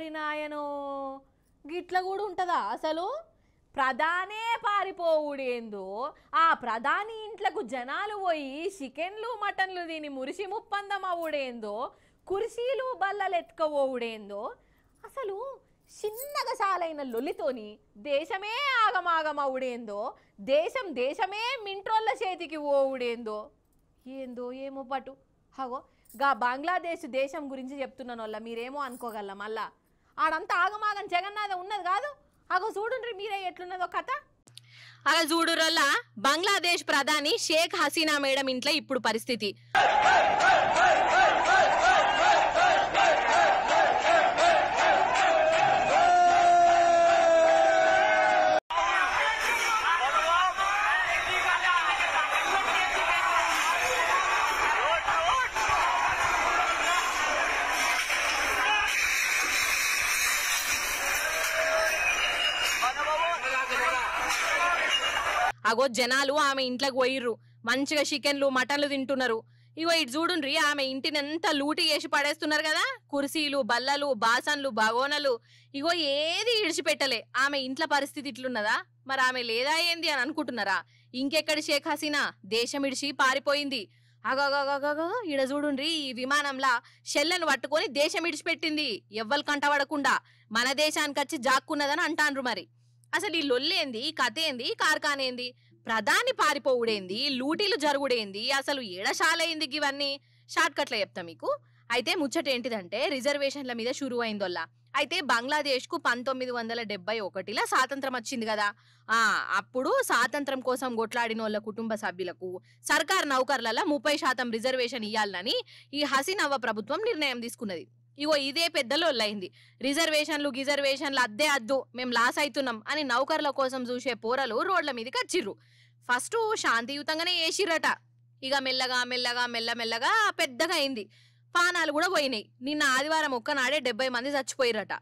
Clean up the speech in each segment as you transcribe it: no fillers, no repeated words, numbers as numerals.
ఓరి నాయనో గిట్ల కూడా ఉంటుందా అసలు? ప్రధానే పారిపోవుడేందో, ఆ ప్రధాని ఇంట్లకు జనాలు పోయి చికెన్లు మటన్లు తిని మురిసి ముప్పందం అవుడేందో, కుర్చీలు బల్లలు ఎత్తుకపోవుడేందో, అసలు చిన్నగా సాలైన లొల్లితోని దేశమే ఆగమాగమవుడేందో, దేశమే మింట్రోళ్ళ చేతికి పోవుడేందో, ఏందో ఏమో పటు. హగో గా బంగ్లాదేశ్ దేశం గురించి చెప్తున్నాను వాళ్ళ, మీరేమో అనుకోగల మళ్ళా ఆడంతా ఆగమాగం జగన్నాథ ఉన్నది కాదు. అగో చూడుండ్రి మీరే ఎట్లున్నదో కథ. అలా చూడురల్లా బంగ్లాదేశ్ ప్రధాని షేక్ హసీనా మేడం ఇంట్లో ఇప్పుడు పరిస్థితి. అగో జనాలు ఆమె ఇంట్లోకి పోయిర్రు, మంచిగా చికెన్లు మటన్లు తింటున్నారు. ఇగో ఇటు చూడుండ్రి ఆమె ఇంటిని ఎంత లూటి చేసి పడేస్తున్నారు కదా, కుర్చీలు బల్లలు బాసన్లు బగోనలు, ఇగో ఏది ఇడిచిపెట్టలే. ఆమె ఇంట్లో పరిస్థితి ఇట్లున్నదా? మరి ఆమె లేదా ఏంది అని అనుకుంటున్నారా? ఇంకెక్కడి షేక్ హసీనా దేశం ఇడిచి పారిపోయింది. అగగగగగ ఇడ చూడుండ్రి ఈ విమానంలా షెల్లను పట్టుకొని దేశం ఇడిచిపెట్టింది, ఎవ్వరు కంటపడకుండా మన దేశానికి వచ్చి జాక్కున్నదని అంటాండ్రు. మరి అసలు ఈ లొల్లేంది, కథ ఏంది, కార్ఖానేంది, ప్రధాని పారిపోవుడేంది, లూటీలు జరుగుడేంది, అసలు ఏడశాలైంది ఇవన్నీ షార్ట్ కట్లో చెప్తా మీకు. అయితే ముచ్చట ఏంటిదంటే రిజర్వేషన్ల మీద షురు అయిందోల్లా. అయితే బంగ్లాదేశ్ కు 1971లో స్వాతంత్రం వచ్చింది కదా. అప్పుడు స్వాతంత్రం కోసం కొట్లాడిన వాళ్ళ కుటుంబ సభ్యులకు సర్కార్ నౌకర్లలో 30% రిజర్వేషన్ ఇయ్యాలని ఈ హసీనవ్వ ప్రభుత్వం నిర్ణయం తీసుకున్నది. ఇగో ఇదే పెద్దలోళ్ళయింది. రిజర్వేషన్లు అద్దే అద్దు, మేము లాస్ అవుతున్నాం అని నౌకర్ల కోసం చూసే పోరలు రోడ్ల మీదకి వచ్చిర్రు. ఫస్ట్ శాంతియుతంగానే వేసిర్రట. ఇక మెల్లగా పెద్దగా అయింది. పానాలు కూడా పోయినాయి. నిన్న ఆదివారం ఒక్కనాడే 70 మంది చచ్చిపోయిరట.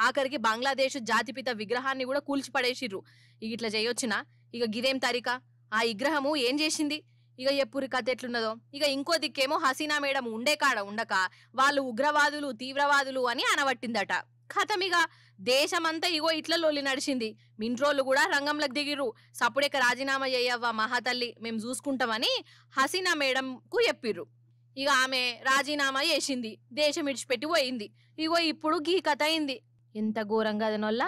ఆఖరికి బంగ్లాదేశ్ జాతిపిత విగ్రహాన్ని కూడా కూల్చిపడేసిర్రు. ఇట్లా చేయొచ్చునా? ఇక గిదేం తరిక? ఆ విగ్రహము ఏం చేసింది? ఇక ఎప్పురి కథ ఎట్లున్నదో. ఇక ఇంకో దిక్కేమో హసీనా మేడం ఉండే కాడ ఉండక వాళ్ళు ఉగ్రవాదులు తీవ్రవాదులు అని అనబట్టిందట. కథమిగా దేశమంతా ఇగో ఇట్ల లొల్లి నడిచింది. మింట్రోళ్ళు కూడా రంగంలోకి దిగిర్రు. సప్పుడేక రాజీనామా చేయవ్వా మహాతల్లి, మేము చూసుకుంటామని హసీనా మేడం కు చెప్పిర్రు. ఇక ఆమె రాజీనామా చేసింది, దేశం విడిచిపెట్టి పోయింది. ఇగో ఇప్పుడు గీ కథ అయింది. ఎంత ఘోరంగా అదనొల్లా.